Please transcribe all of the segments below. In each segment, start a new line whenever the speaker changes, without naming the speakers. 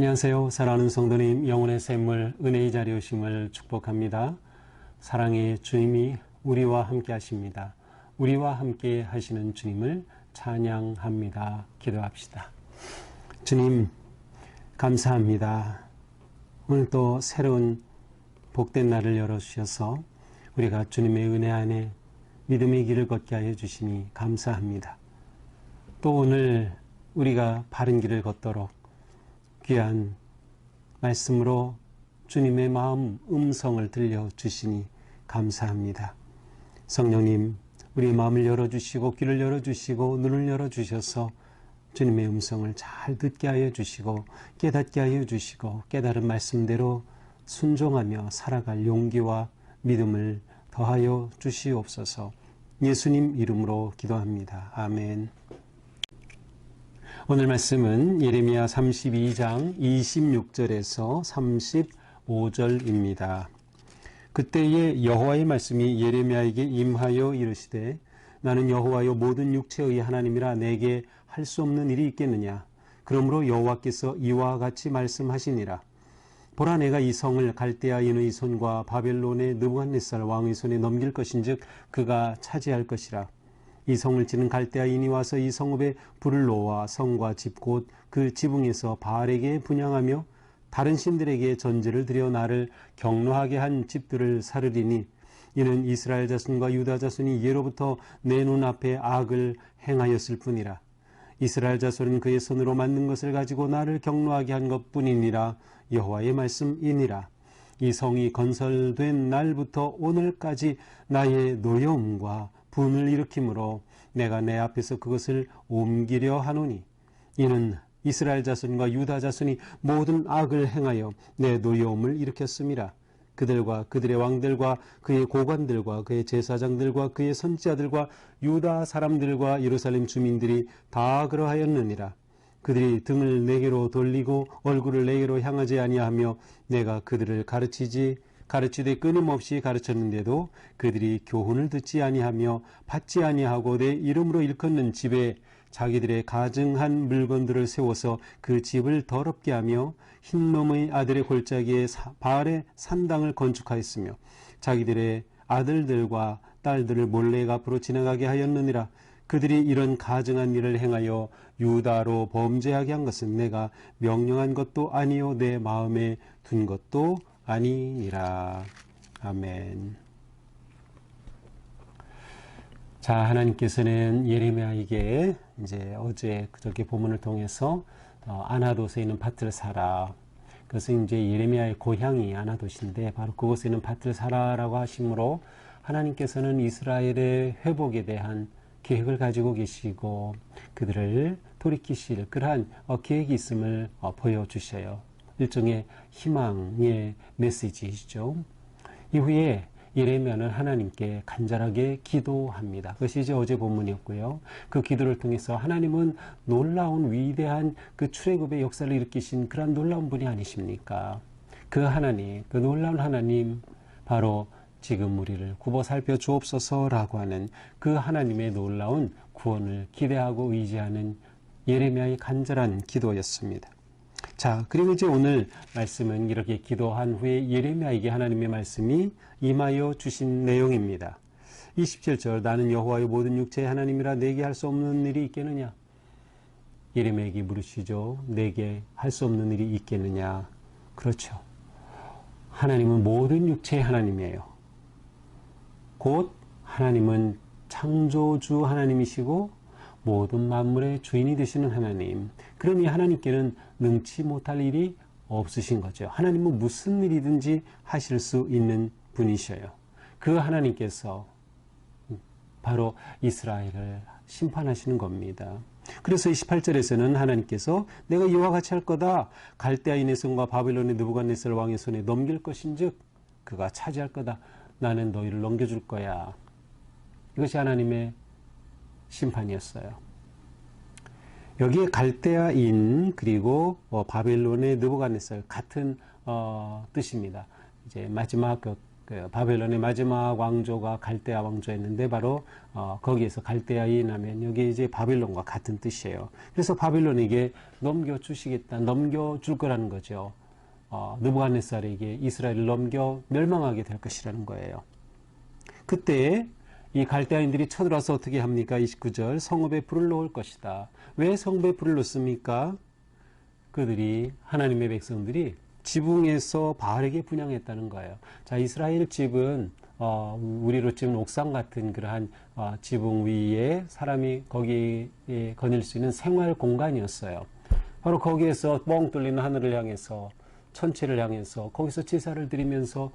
안녕하세요. 사랑하는 성도님, 영혼의 샘물, 은혜의 자리에 오심을 축복합니다. 사랑의 주님이 우리와 함께 하십니다. 우리와 함께 하시는 주님을 찬양합니다. 기도합시다. 주님, 감사합니다. 오늘 또 새로운 복된 날을 열어주셔서 우리가 주님의 은혜 안에 믿음의 길을 걷게 하여 주시니 감사합니다. 또 오늘 우리가 바른 길을 걷도록 귀한 말씀으로 주님의 마음 음성을 들려주시니 감사합니다. 성령님, 우리의 마음을 열어주시고 귀를 열어주시고 눈을 열어주셔서 주님의 음성을 잘 듣게 하여 주시고 깨닫게 하여 주시고 깨달은 말씀대로 순종하며 살아갈 용기와 믿음을 더하여 주시옵소서. 예수님 이름으로 기도합니다. 아멘. 오늘 말씀은 예레미야 32장 26절에서 35절입니다. 그때에 여호와의 말씀이 예레미야에게 임하여 이르시되 나는 여호와여 모든 육체의 하나님이라 내게 할 수 없는 일이 있겠느냐. 그러므로 여호와께서 이와 같이 말씀하시니라. 보라, 내가 이 성을 갈대아인의 손과 바벨론의 느부갓네살 왕의 손에 넘길 것인즉 그가 차지할 것이라. 이 성을 치는 갈대아인이 와서 이 성읍에 불을 놓아 성과 집 곧 그 지붕에서 바알에게 분향하며 다른 신들에게 전제를 드려 나를 경노하게 한 집들을 사르리니 이는 이스라엘 자손과 유다 자손이 예로부터 내 눈앞에 악을 행하였을 뿐이라. 이스라엘 자손은 그의 손으로 만든 것을 가지고 나를 경노하게 한 것뿐이니라. 여호와의 말씀이니라. 이 성이 건설된 날부터 오늘까지 나의 노여움과 분을 일으키므로 내가 내 앞에서 그것을 옮기려 하노니 이는 이스라엘 자손과 유다 자손이 모든 악을 행하여 내 노여움을 일으켰음이라. 그들과 그들의 왕들과 그의 고관들과 그의 제사장들과 그의 선지자들과 유다 사람들과 예루살렘 주민들이 다 그러하였느니라. 그들이 등을 내게로 돌리고 얼굴을 내게로 향하지 아니하며 내가 그들을 가르치되 끊임없이 가르쳤는데도 그들이 교훈을 듣지 아니하며 받지 아니하고 내 이름으로 일컫는 집에 자기들의 가증한 물건들을 세워서 그 집을 더럽게 하며 흰놈의 아들의 골짜기에 바알의 산당을 건축하였으며 자기들의 아들들과 딸들을 몰래 앞으로 지나가게 하였느니라. 그들이 이런 가증한 일을 행하여 유다로 범죄하게 한 것은 내가 명령한 것도 아니요 내 마음에 둔 것도 아니니라. 아멘. 자, 하나님께서는 예레미야에게 이제 어제 그저께 본문을 통해서 아나돗에 있는 밭을 사라. 그것은 이제 예레미야의 고향이 아나돗인데 바로 그곳에 있는 밭을 사라라고 하심으로 하나님께서는 이스라엘의 회복에 대한 계획을 가지고 계시고 그들을 돌이키실 그러한 계획이 있음을 보여주셔요. 일종의 희망의 메시지이죠. 이후에 예레미야는 하나님께 간절하게 기도합니다. 그것이 이제 어제 본문이었고요. 그 기도를 통해서 하나님은 놀라운 위대한 그 출애굽의 역사를 일으키신 그런 놀라운 분이 아니십니까? 그 하나님, 그 놀라운 하나님, 바로 지금 우리를 굽어 살펴 주옵소서라고 하는 그 하나님의 놀라운 구원을 기대하고 의지하는 예레미야의 간절한 기도였습니다. 자, 그리고 이제 오늘 말씀은 이렇게 기도한 후에 예레미야에게 하나님의 말씀이 임하여 주신 내용입니다. 27절, 나는 여호와의 모든 육체의 하나님이라 내게 할 수 없는 일이 있겠느냐? 예레미야에게 물으시죠. 내게 할 수 없는 일이 있겠느냐? 그렇죠. 하나님은 모든 육체의 하나님이에요. 곧 하나님은 창조주 하나님이시고 모든 만물의 주인이 되시는 하나님. 그러니 하나님께는 능치 못할 일이 없으신 거죠. 하나님은 무슨 일이든지 하실 수 있는 분이셔요. 그 하나님께서 바로 이스라엘을 심판하시는 겁니다. 그래서 28절에서는 하나님께서 내가 이와 같이 할 거다. 갈대아인의 성과 바벨론의 느부갓네살 왕의 손에 넘길 것인즉 그가 차지할 거다. 나는 너희를 넘겨줄 거야. 이것이 하나님의 심판이었어요. 여기에 갈대아인 그리고 바벨론의 느부갓네살 같은 뜻입니다. 이제 마지막 그 바벨론의 마지막 왕조가 갈대아 왕조였는데 바로 거기에서 갈대아인 하면 여기 이제 바벨론과 같은 뜻이에요. 그래서 바벨론에게 넘겨주시겠다, 넘겨줄 거라는 거죠. 느부갓네살에게 이스라엘을 넘겨 멸망하게 될 것이라는 거예요. 그때 이 갈대아인들이 쳐들어와서 어떻게 합니까? 29절 성읍에 불을 놓을 것이다. 왜 성읍에 불을 놓습니까? 그들이 하나님의 백성들이 지붕에서 바알에게 분향했다는 거예요. 자, 이스라엘 집은 우리로 치면 옥상 같은 그러한 지붕 위에 사람이 거기에 거닐 수 있는 생활 공간이었어요. 바로 거기에서 뻥 뚫리는 하늘을 향해서 천체를 향해서 거기서 제사를 드리면서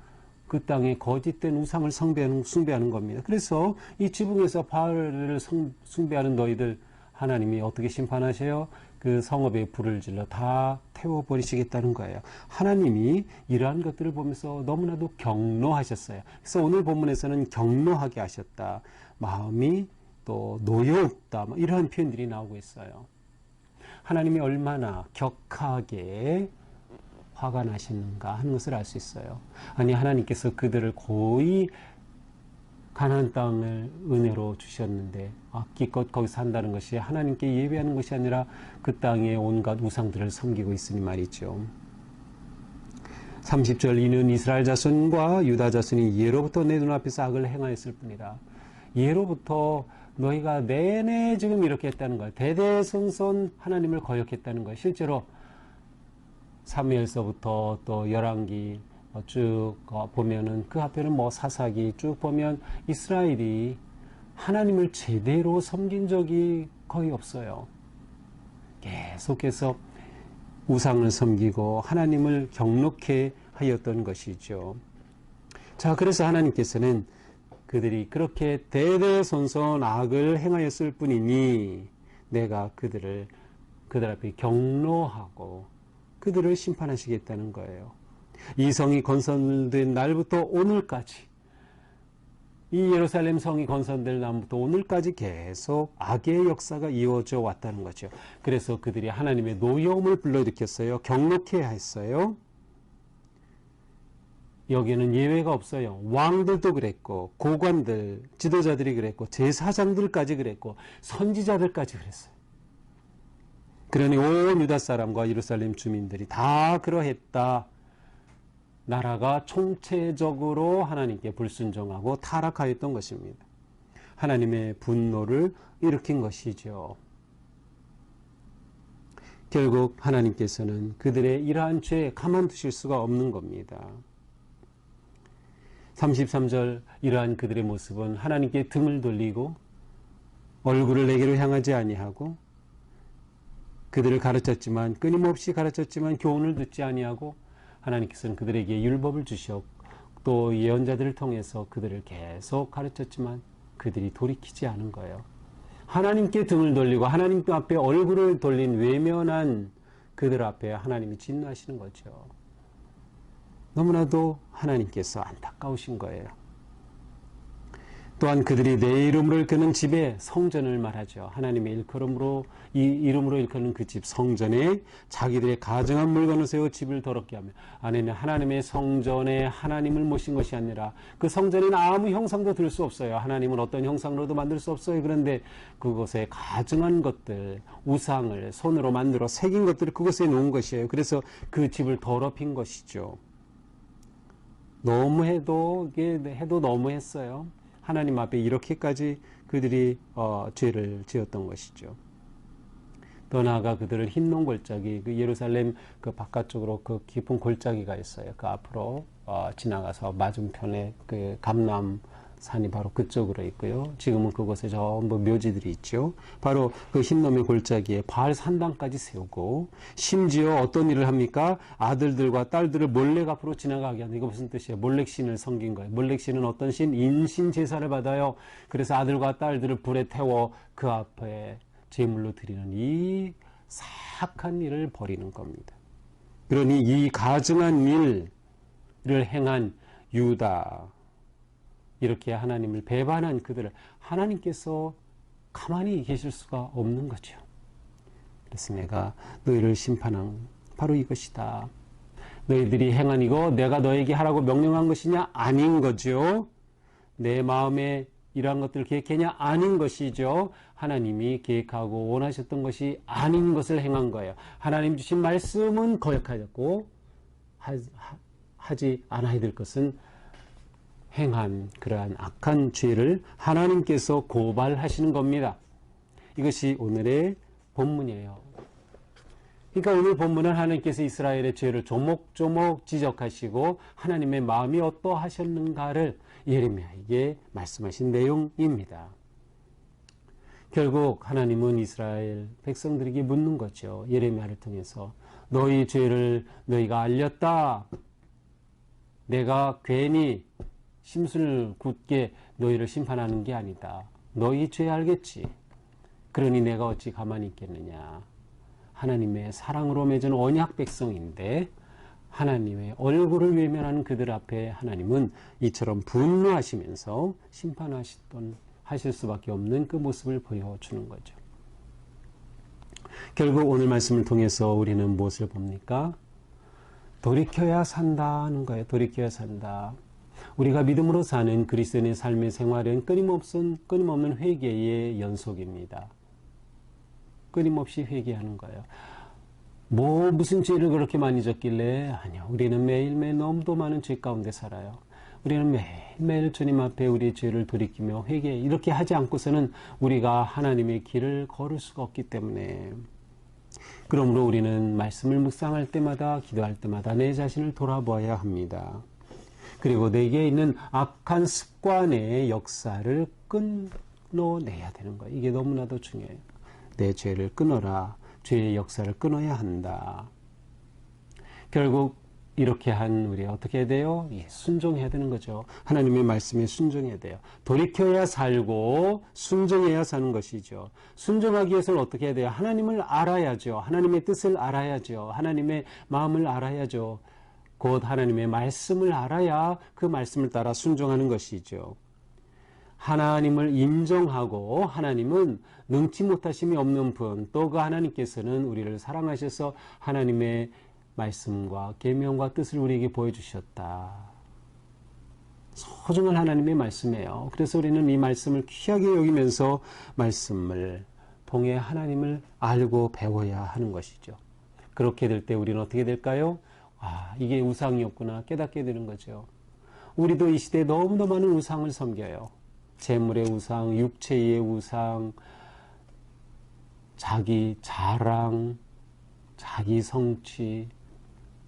그 땅에 거짓된 우상을 숭배하는 겁니다. 그래서 이 지붕에서 바알을 숭배하는 너희들 하나님이 어떻게 심판하셔요? 그 성읍에 불을 질러 다 태워버리시겠다는 거예요. 하나님이 이러한 것들을 보면서 너무나도 경노하셨어요. 그래서 오늘 본문에서는 경노하게 하셨다. 마음이 또 노여웠다. 이러한 표현들이 나오고 있어요. 하나님이 얼마나 격하게 화가 나시는가 하는 것을 알 수 있어요. 아니, 하나님께서 그들을 고이 가나안 땅을 은혜로 주셨는데 기껏 거기서 산다는 것이 하나님께 예배하는 것이 아니라 그 땅의 온갖 우상들을 섬기고 있으니 말이죠. 30절 이는 이스라엘 자손과 유다 자손이 예로부터 내 눈앞에서 악을 행하였을 뿐이라. 예로부터 너희가 내내 지금 이렇게 했다는 거예요. 대대손손 하나님을 거역했다는 거예요. 실제로 사무엘서부터 또 열왕기 쭉 보면은 그 앞에는 뭐 사사기 쭉 보면 이스라엘이 하나님을 제대로 섬긴 적이 거의 없어요. 계속해서 우상을 섬기고 하나님을 경록해 하였던 것이죠. 자, 그래서 하나님께서는 그들이 그렇게 대대손손 악을 행하였을 뿐이니 내가 그들 앞에 경노하고 그들을 심판하시겠다는 거예요. 이 성이 건설된 날부터 오늘까지, 이 예루살렘 성이 건설될 날부터 오늘까지 계속 악의 역사가 이어져 왔다는 거죠. 그래서 그들이 하나님의 노여움을 불러일으켰어요. 경록해 했어요. 여기에는 예외가 없어요. 왕들도 그랬고, 고관들, 지도자들이 그랬고, 제사장들까지 그랬고, 선지자들까지 그랬어요. 그러니 온 유다 사람과 예루살렘 주민들이 다 그러했다. 나라가 총체적으로 하나님께 불순종하고 타락하였던 것입니다. 하나님의 분노를 일으킨 것이죠. 결국 하나님께서는 그들의 이러한 죄에 가만두실 수가 없는 겁니다. 33절 이러한 그들의 모습은 하나님께 등을 돌리고 얼굴을 내게로 향하지 아니하고 그들을 가르쳤지만 끊임없이 가르쳤지만 교훈을 듣지 아니하고 하나님께서는 그들에게 율법을 주셨고 또 예언자들을 통해서 그들을 계속 가르쳤지만 그들이 돌이키지 않은 거예요. 하나님께 등을 돌리고 하나님 앞에 얼굴을 돌린 외면한 그들 앞에 하나님이 진노하시는 거죠. 너무나도 하나님께서 안타까우신 거예요. 또한 그들이 내 이름으로 일컫는 집에 성전을 말하죠. 하나님의 일컬음으로 이 이름으로 일컫는 그 집 성전에 자기들의 가증한 물건을 세워 집을 더럽게 하며 안에는 하나님의 성전에 하나님을 모신 것이 아니라 그 성전에는 아무 형상도 들 수 없어요. 하나님은 어떤 형상으로도 만들 수 없어요. 그런데 그곳에 가증한 것들, 우상을 손으로 만들어 새긴 것들을 그곳에 놓은 것이에요. 그래서 그 집을 더럽힌 것이죠. 너무해도 너무했어요. 하나님 앞에 이렇게까지 그들이 죄를 지었던 것이죠. 더 나아가 그들을 흰농 골짜기, 그 예루살렘 그 바깥쪽으로 그 깊은 골짜기가 있어요. 그 앞으로 지나가서 맞은편에 그 감람산이 바로 그쪽으로 있고요. 지금은 그곳에 전부 묘지들이 있죠. 바로 그 흰놈의 골짜기에 바알 산당까지 세우고 심지어 어떤 일을 합니까? 아들들과 딸들을 몰렉 앞으로 지나가게 하는, 이거 무슨 뜻이에요? 몰렉신을 섬긴 거예요. 몰렉신은 어떤 신? 인신 제사를 받아요. 그래서 아들과 딸들을 불에 태워 그 앞에 제물로 드리는 이 사악한 일을 벌이는 겁니다. 그러니 이 가증한 일을 행한 유다, 이렇게 하나님을 배반한 그들을 하나님께서 가만히 계실 수가 없는 거죠. 그래서 내가 너희를 심판한 바로 이것이다. 너희들이 행한 이거 내가 너에게 하라고 명령한 것이냐? 아닌 거죠. 내 마음에 이러한 것들을 계획했냐? 아닌 것이죠. 하나님이 계획하고 원하셨던 것이 아닌 것을 행한 거예요. 하나님 주신 말씀은 거역하였고 하지 않아야 될 것은 행한 그러한 악한 죄를 하나님께서 고발하시는 겁니다. 이것이 오늘의 본문이에요. 그러니까 오늘 본문은 하나님께서 이스라엘의 죄를 조목조목 지적하시고 하나님의 마음이 어떠하셨는가를 예레미야에게 말씀하신 내용입니다. 결국 하나님은 이스라엘 백성들에게 묻는 거죠. 예레미야를 통해서 너희 죄를 너희가 알렸다. 내가 괜히 심술을 굳게 너희를 심판하는 게 아니다. 너희 죄 알겠지. 그러니 내가 어찌 가만히 있겠느냐. 하나님의 사랑으로 맺은 언약 백성인데 하나님의 얼굴을 외면하는 그들 앞에 하나님은 이처럼 분노하시면서 하실 수밖에 없는 그 모습을 보여주는 거죠. 결국 오늘 말씀을 통해서 우리는 무엇을 봅니까? 돌이켜야 산다는 거예요. 돌이켜야 산다. 우리가 믿음으로 사는 그리스도인의 삶의 생활은 끊임없는 회개의 연속입니다. 끊임없이 회개하는 거예요. 무슨 죄를 그렇게 많이 졌길래? 아니요. 우리는 매일매일 너무도 많은 죄 가운데 살아요. 우리는 매일매일 주님 앞에 우리의 죄를 돌이키며 회개 이렇게 하지 않고서는 우리가 하나님의 길을 걸을 수가 없기 때문에 그러므로 우리는 말씀을 묵상할 때마다 기도할 때마다 내 자신을 돌아보아야 합니다. 그리고 내게 있는 악한 습관의 역사를 끊어내야 되는 거예요. 이게 너무나도 중요해요. 내 죄를 끊어라. 죄의 역사를 끊어야 한다. 결국 이렇게 한 우리 어떻게 해야 돼요? 순종해야 되는 거죠. 하나님의 말씀에 순종해야 돼요. 돌이켜야 살고 순종해야 사는 것이죠. 순종하기 위해서는 어떻게 해야 돼요? 하나님을 알아야죠. 하나님의 뜻을 알아야죠. 하나님의 마음을 알아야죠. 곧 하나님의 말씀을 알아야 그 말씀을 따라 순종하는 것이죠. 하나님을 인정하고 하나님은 능치 못하심이 없는 분, 또 그 하나님께서는 우리를 사랑하셔서 하나님의 말씀과 계명과 뜻을 우리에게 보여주셨다. 소중한 하나님의 말씀이에요. 그래서 우리는 이 말씀을 귀하게 여기면서 말씀을 통해 하나님을 알고 배워야 하는 것이죠. 그렇게 될 때 우리는 어떻게 될까요? 이게 우상이었구나 깨닫게 되는 거죠. 우리도 이 시대에 너무나 많은 우상을 섬겨요. 재물의 우상, 육체의 우상, 자기 자랑, 자기 성취,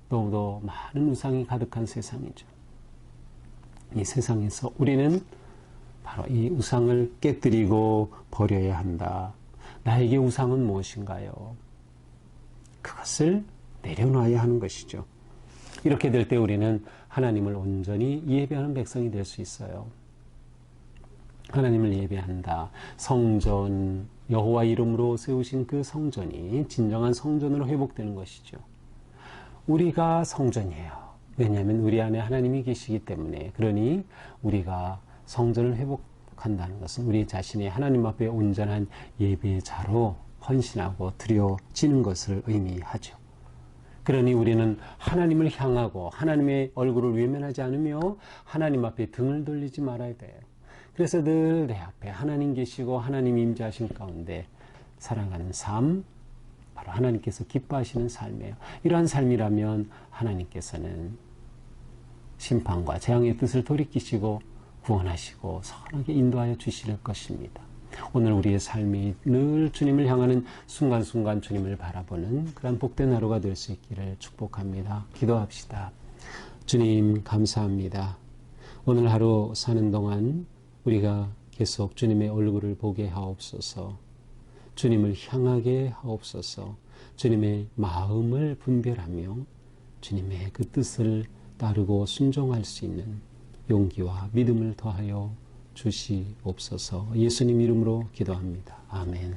너무도 많은 우상이 가득한 세상이죠. 이 세상에서 우리는 바로 이 우상을 깨뜨리고 버려야 한다. 나에게 우상은 무엇인가요? 그것을 내려놔야 하는 것이죠. 이렇게 될 때 우리는 하나님을 온전히 예배하는 백성이 될 수 있어요. 하나님을 예배한다. 성전, 여호와 이름으로 세우신 그 성전이 진정한 성전으로 회복되는 것이죠. 우리가 성전이에요. 왜냐하면 우리 안에 하나님이 계시기 때문에. 그러니 우리가 성전을 회복한다는 것은 우리 자신이 하나님 앞에 온전한 예배자로 헌신하고 드려지는 것을 의미하죠. 그러니 우리는 하나님을 향하고 하나님의 얼굴을 외면하지 않으며 하나님 앞에 등을 돌리지 말아야 돼요. 그래서 늘 내 앞에 하나님 계시고 하나님 임재하신 가운데 살아가는 삶, 바로 하나님께서 기뻐하시는 삶이에요. 이러한 삶이라면 하나님께서는 심판과 재앙의 뜻을 돌이키시고 구원하시고 선하게 인도하여 주실 것입니다. 오늘 우리의 삶이 늘 주님을 향하는 순간순간 주님을 바라보는 그런 복된 하루가 될 수 있기를 축복합니다. 기도합시다. 주님 감사합니다. 오늘 하루 사는 동안 우리가 계속 주님의 얼굴을 보게 하옵소서. 주님을 향하게 하옵소서. 주님의 마음을 분별하며 주님의 그 뜻을 따르고 순종할 수 있는 용기와 믿음을 더하여 주시옵소서. 예수님 이름으로 기도합니다. 아멘.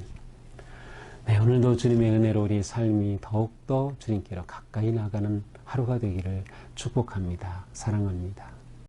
네, 오늘도 주님의 은혜로 우리 삶이 더욱더 주님께로 가까이 나가는 하루가 되기를 축복합니다. 사랑합니다.